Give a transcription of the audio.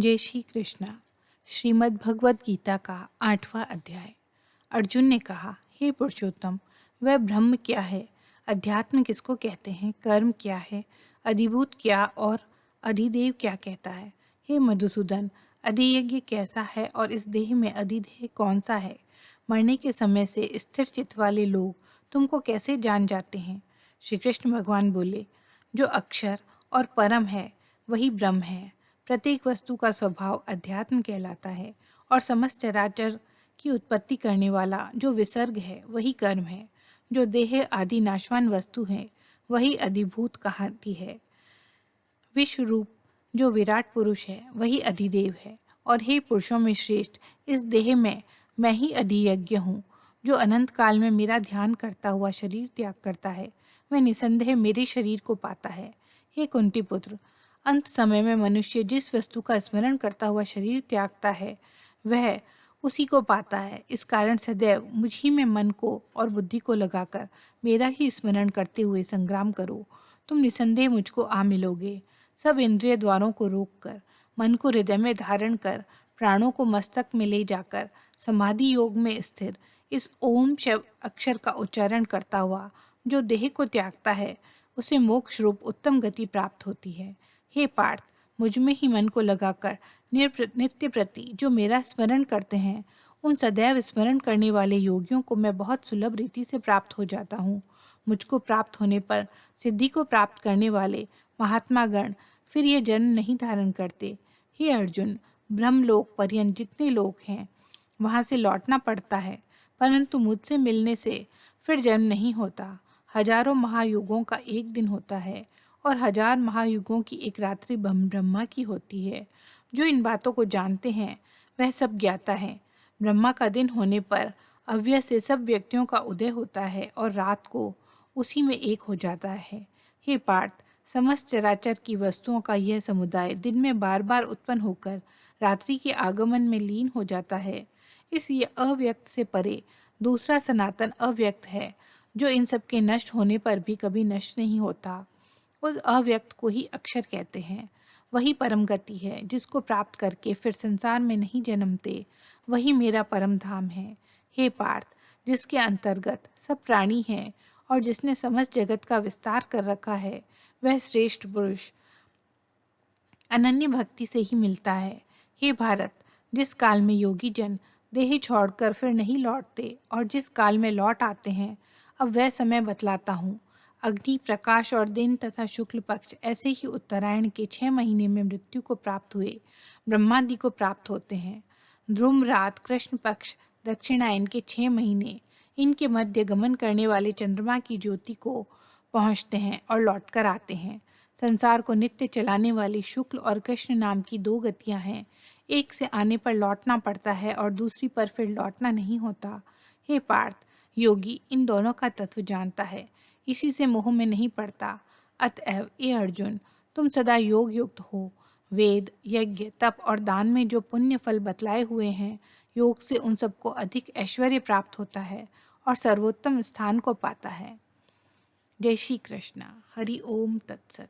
जय श्री कृष्णा। श्रीमद् भगवत गीता का 8वां अध्याय। अर्जुन ने कहा, हे पुरुषोत्तम, वह ब्रह्म क्या है? अध्यात्म किसको कहते हैं? कर्म क्या है? अधिभूत क्या और अधिदेव क्या कहता है? हे मधुसूदन, अधियज्ञ कैसा है और इस देह में अधिदेह कौन सा है? मरने के समय से स्थिर चित्त वाले लोग तुमको कैसे जान जाते हैं? श्री कृष्ण भगवान बोले, जो अक्षर और परम है वही ब्रह्म है। प्रत्येक वस्तु का स्वभाव अध्यात्म कहलाता है और समस्त चराचर की उत्पत्ति करने वाला जो विसर्ग है वही कर्म है। जो देह आदि नाशवान वस्तु है वही अधिभूत कहती है। विश्व रूप जो विराट पुरुष है वही अधिदेव है। और हे पुरुषों में श्रेष्ठ, इस देह में मैं ही अधियज्ञ हूँ। जो अनंत काल में मेरा ध्यान करता हुआ शरीर त्याग करता है वह निसंदेह मेरे शरीर को पाता है। हे कुंती पुत्र, अंत समय में मनुष्य जिस वस्तु का स्मरण करता हुआ शरीर त्यागता है वह उसी को पाता है। इस कारण सदैव मुझ ही में मन को और बुद्धि को लगाकर मेरा ही स्मरण करते हुए संग्राम करो। तुम निसंदेह मुझको आ मिलोगे। सब इंद्रिय द्वारों को रोककर, मन को हृदय में धारण कर, प्राणों को मस्तक में ले जाकर समाधि योग में स्थिर इस ओम शब्द अक्षर का उच्चारण करता हुआ जो देह को त्यागता है उसे मोक्ष रूप उत्तम गति प्राप्त होती है। हे पार्थ, मुझ में ही मन को लगाकर नित्य प्रति जो मेरा स्मरण करते हैं उन सदैव स्मरण करने वाले योगियों को मैं बहुत सुलभ रीति से प्राप्त हो जाता हूँ। मुझको प्राप्त होने पर सिद्धि को प्राप्त करने वाले महात्मा गण फिर यह जन्म नहीं धारण करते। हे अर्जुन, ब्रह्मलोक पर्यंत जितने लोग हैं वहाँ से लौटना पड़ता है, परंतु मुझसे मिलने से फिर जन्म नहीं होता। हजारों महायुगों का एक दिन होता है और 1000 महायुगों की एक रात्रि ब्रह्मा की होती है। जो इन बातों को जानते हैं वह सब ज्ञाता है। ब्रह्मा का दिन होने पर अव्यय से सब व्यक्तियों का उदय होता है और रात को उसी में एक हो जाता है। हे पार्थ, समस्त चराचर की वस्तुओं का यह समुदाय दिन में बार बार उत्पन्न होकर रात्रि के आगमन में लीन हो जाता है। इस ये अव्यक्त से परे दूसरा सनातन अव्यक्त है जो इन सब के नष्ट होने पर भी कभी नष्ट नहीं होता। उस अव्यक्त को ही अक्षर कहते हैं। वही परम गति है जिसको प्राप्त करके फिर संसार में नहीं जन्मते। वही मेरा परम धाम है। हे पार्थ, जिसके अंतर्गत सब प्राणी हैं और जिसने समस्त जगत का विस्तार कर रखा है वह श्रेष्ठ पुरुष अनन्य भक्ति से ही मिलता है। हे भारत, जिस काल में योगी जन देह छोड़कर फिर नहीं लौटते और जिस काल में लौट आते हैं अब वह समय बतलाता हूँ। अग्नि, प्रकाश और दिन तथा शुक्ल पक्ष ऐसे ही उत्तरायण के 6 महीने में मृत्यु को प्राप्त हुए ब्रह्मादि को प्राप्त होते हैं। ध्रुम रात, कृष्ण पक्ष, दक्षिणायन के 6 महीने, इनके मध्य गमन करने वाले चंद्रमा की ज्योति को पहुँचते हैं और लौटकर आते हैं। संसार को नित्य चलाने वाली शुक्ल और कृष्ण नाम की 2 गतियाँ हैं। एक से आने पर लौटना पड़ता है और दूसरी पर फिर लौटना नहीं होता। हे पार्थ, योगी इन दोनों का तत्व जानता है, इसी से मोह में नहीं पड़ता। अतएव ये अर्जुन, तुम सदा योग युक्त हो। वेद, यज्ञ, तप और दान में जो पुण्य फल बतलाए हुए हैं, योग से उन सबको अधिक ऐश्वर्य प्राप्त होता है और सर्वोत्तम स्थान को पाता है। जय श्री कृष्णा। हरि ओम तत्सत।